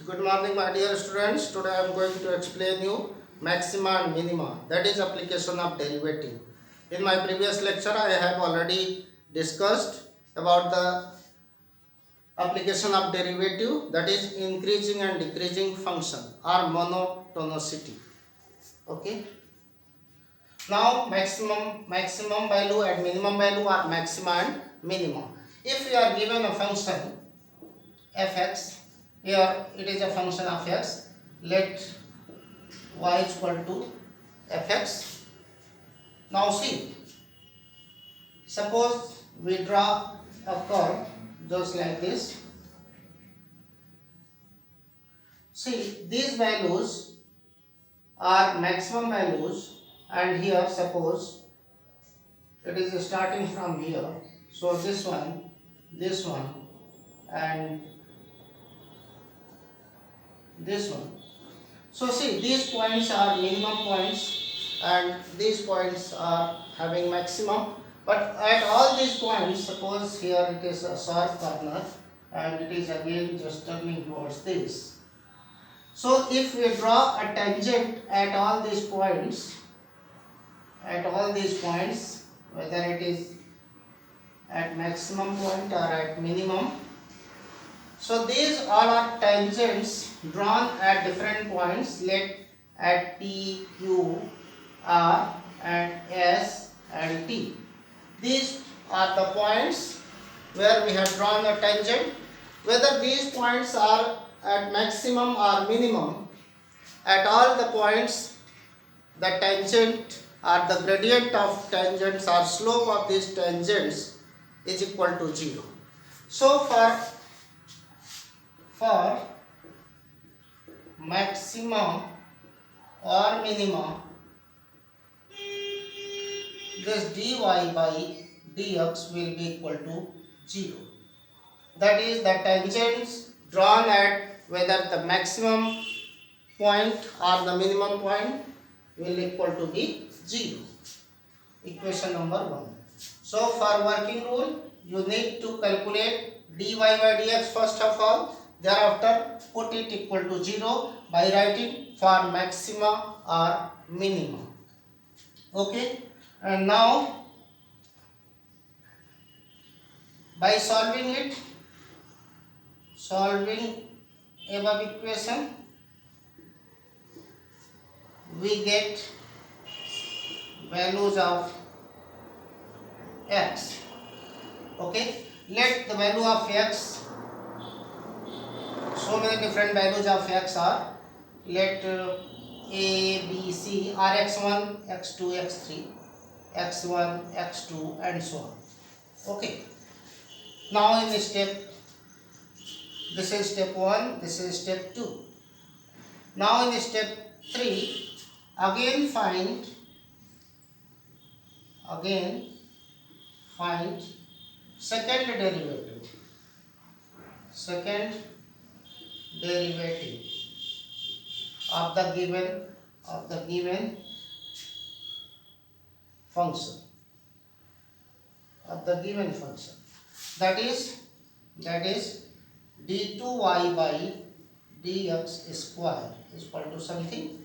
Good morning, my dear students. Today I am going to explain you maxima and minima, that is application of derivative. In my previous lecture I have already discussed about the application of derivative, that is increasing and decreasing function or monotonicity. Okay. Now maximum value and minimum value are maxima and minimum. If you are given a function fx, here it is a function of x, let y is equal to fx. Now see, suppose we draw a curve just like this. See, these values are maximum values, and here suppose it is starting from here, so this one, and this one. So see, these points are minimum points and these points are having maximum, but at all these points, suppose here it is a sharp corner and it is again just turning towards this. So if we draw a tangent at all these points, whether it is at maximum point or at minimum, so these all are tangents drawn at different points, let at P, Q, R and S and T. These are the points where we have drawn a tangent. Whether these points are at maximum or minimum, at all the points the tangent or the gradient of tangents or slope of these tangents is equal to 0. So for maximum or minimum, this dy by dx will be equal to 0. That is, the tangents drawn at whether the maximum point or the minimum point will equal to be 0. Equation number 1. So for working rule, you need to calculate dy by dx first of all. Thereafter, put it equal to 0 by writing for maxima or minima. Okay. And now, by solving above equation, we get values of x. Okay. Let the value of x, so many different values of x are, let a, b, c are x1, x2, x3, x1, x2 and so on. Okay. Now in this step, this is step 1, this is step 2. Now in step 3, again find second derivative of the given function, that is d2y by dx square is equal to something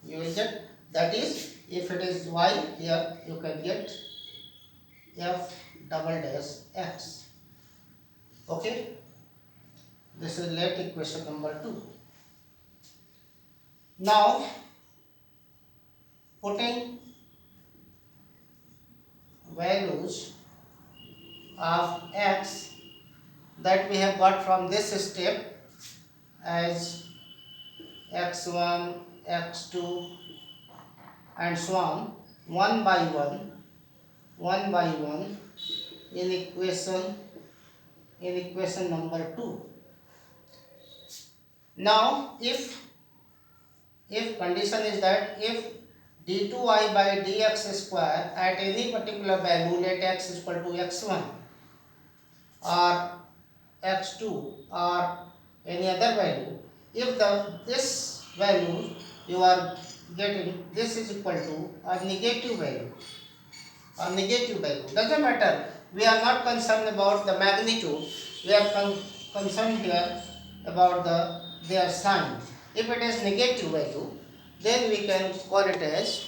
you will get, that is, if it is y, here you can get f double dash x. Okay, this is let equation number 2. Now putting values of x that we have got from this step as x1, x2 and so on, one by one in equation number 2. Now if condition is that if d2y by dx square at any particular value, let x is equal to x1 or x2 or any other value, if this value you are getting, this is equal to a negative value, doesn't matter, we are not concerned about the magnitude, we are concerned here about the their sign. If it is negative value, then we can call it as,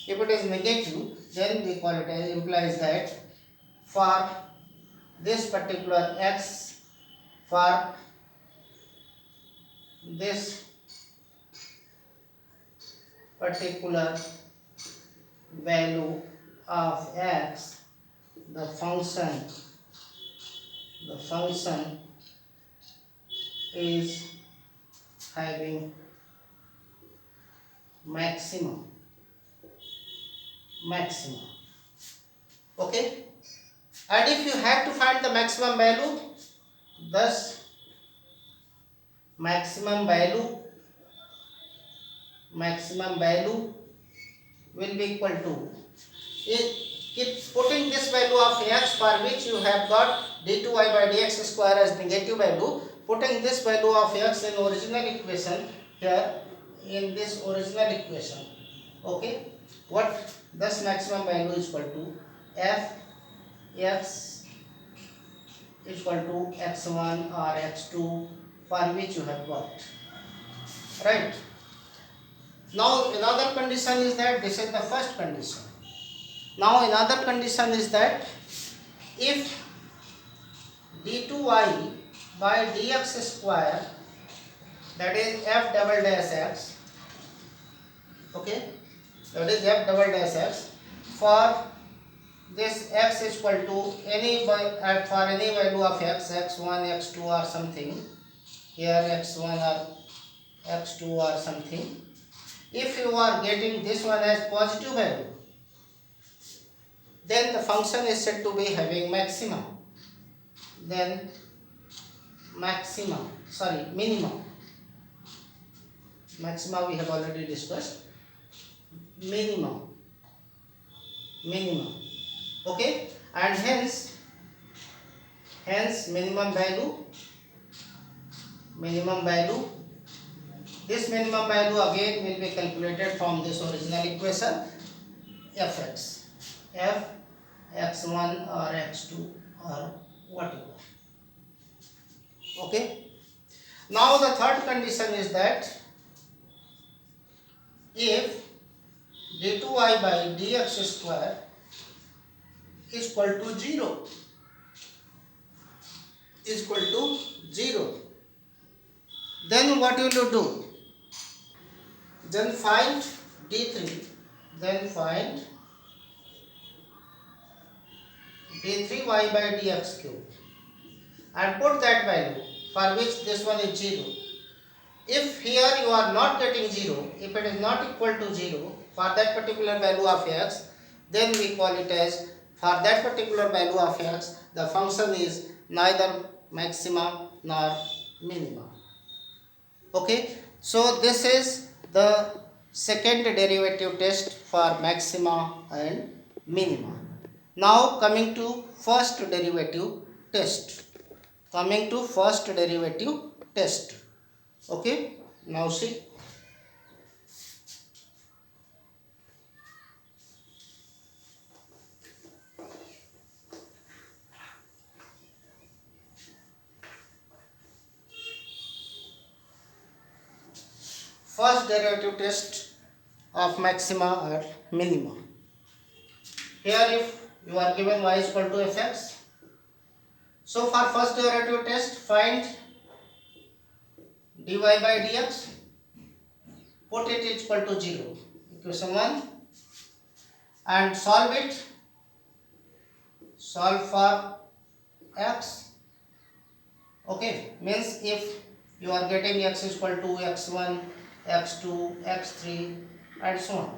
if it is negative, then we call it as, implies that for this particular x, for this particular value of x, the function is having maximum. Okay, and if you have to find the maximum value, thus maximum value will be equal to, keep putting this value of x for which you have got d2y by dx square as negative value, putting this value of x in original equation here, in this original equation. Okay, what thus maximum value is equal to f x is equal to x1 or x2 for which you have got, right? Now another condition is that, this is the first condition. Now another condition is that if d2y by dx square, that is f double dash x, okay, that is f double dash x, for this x is equal to any for any value of x, x1, x2 or something, here x1 or x2 or something, if you are getting this one as positive value, then the function is said to be having maximum. Then minimum. Maxima we have already discussed. Minimum. Okay, and hence minimum value. This minimum value again will be calculated from this original equation, fx, f x1 or x2 or whatever. Okay. Now the third condition is that if d2y by dx square is equal to 0, then what will you do? Then find d3, find d3y by dx cube and put that value for which this one is 0. If here you are not getting 0, if it is not equal to 0 for that particular value of x, then we call it as, for that particular value of x, the function is neither maxima nor minima. Okay, so this is the second derivative test for maxima and minima. Now coming to first derivative test. Okay, now see. First derivative test of maxima or minima. Here if you are given y is equal to fx, so for first derivative test find dy by dx, put it is equal to 0, equation 1, and solve it. Solve for x. Okay, means if you are getting x is equal to x1, x2, x3 and so on.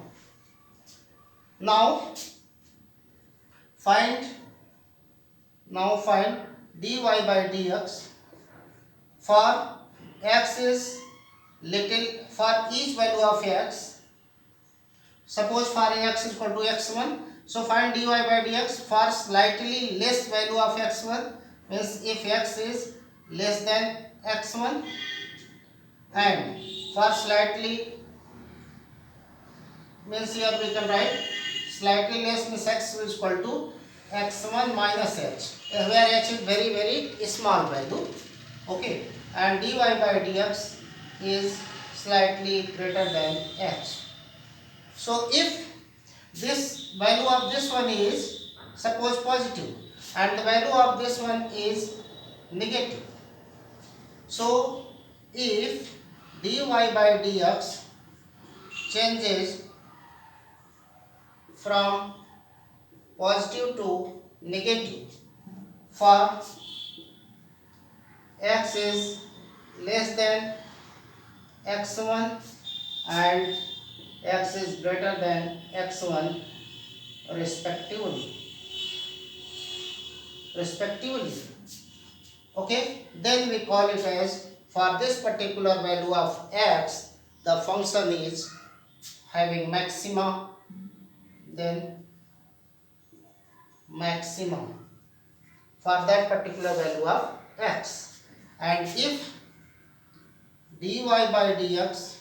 Now find dy by dx for x is little, for each value of x. Suppose for x is equal to x1, so find dy by dx for slightly less value of x1, means if x is less than x1, and for slightly, means here we can write slightly less, means x is equal to x1 minus h, where h is very small value. Okay, and dy by dx is slightly greater than h. So if this value of this one is suppose positive and the value of this one is negative, so if dy by dx changes from positive to negative for x is less than x1 and x is greater than x1 respectively. Okay, then we call it as, for this particular value of x, the function is having maxima, then maximum for that particular value of x. And if dy by dx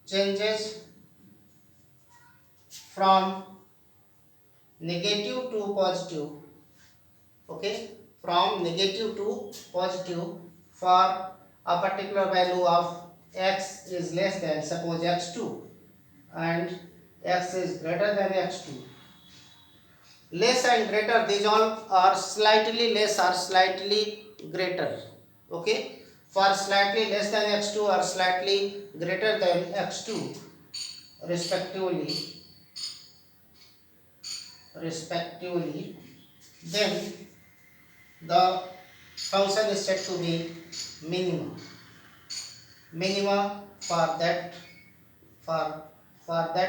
changes from negative to positive, okay, from negative to positive for a particular value of x is less than, suppose x2, and x is greater than x2. Less and greater, these all are slightly less or slightly greater. Okay, for slightly less than x2 or slightly greater than x2 respectively, then the function is said to be minima for that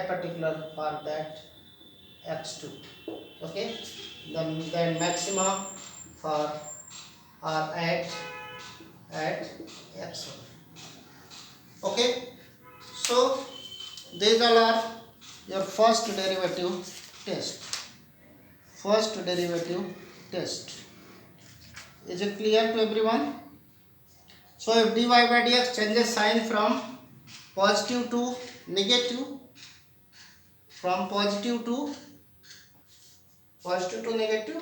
particular, for that x2. Okay, then maxima for are at x1. Okay, so these all are your first derivative test. Is it clear to everyone? So if dy by dx changes sign from positive to negative, from positive to negative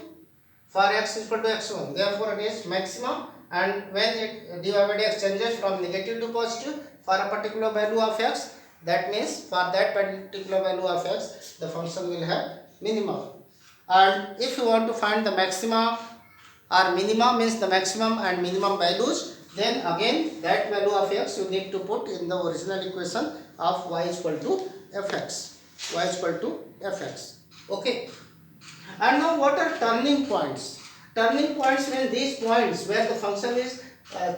for x is equal to x1, therefore it is maximum. And when it dy by dx changes from negative to positive for a particular value of x, that means for that particular value of x the function will have minimum. And if you want to find the maxima or minimum, means the maximum and minimum values, then again that value of x you need to put in the original equation of y is equal to fx. Okay. And now what are turning points? Turning points mean these points where the function is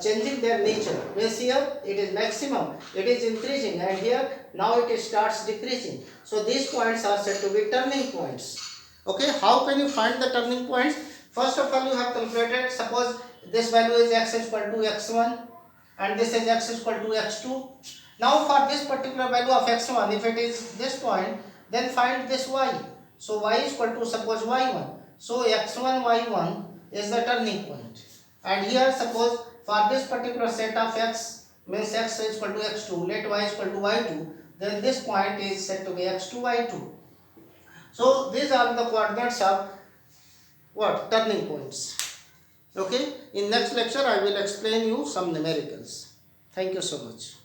changing their nature. Means here it is maximum, it is increasing, and here now it starts decreasing. So these points are said to be turning points. Okay, how can you find the turning points? First of all, you have calculated, suppose this value is x is equal to x1 and this is x is equal to x2. Now for this particular value of x1, if it is this point, then find this y. So y is equal to, suppose, y1. So x1 y1 is the turning point. And here suppose for this particular set of x, means x is equal to x2, let y is equal to y2, then this point is said to be x2 y2. So these are the coordinates of what? Turning points. Okay, in next lecture I will explain you some numericals. Thank you so much.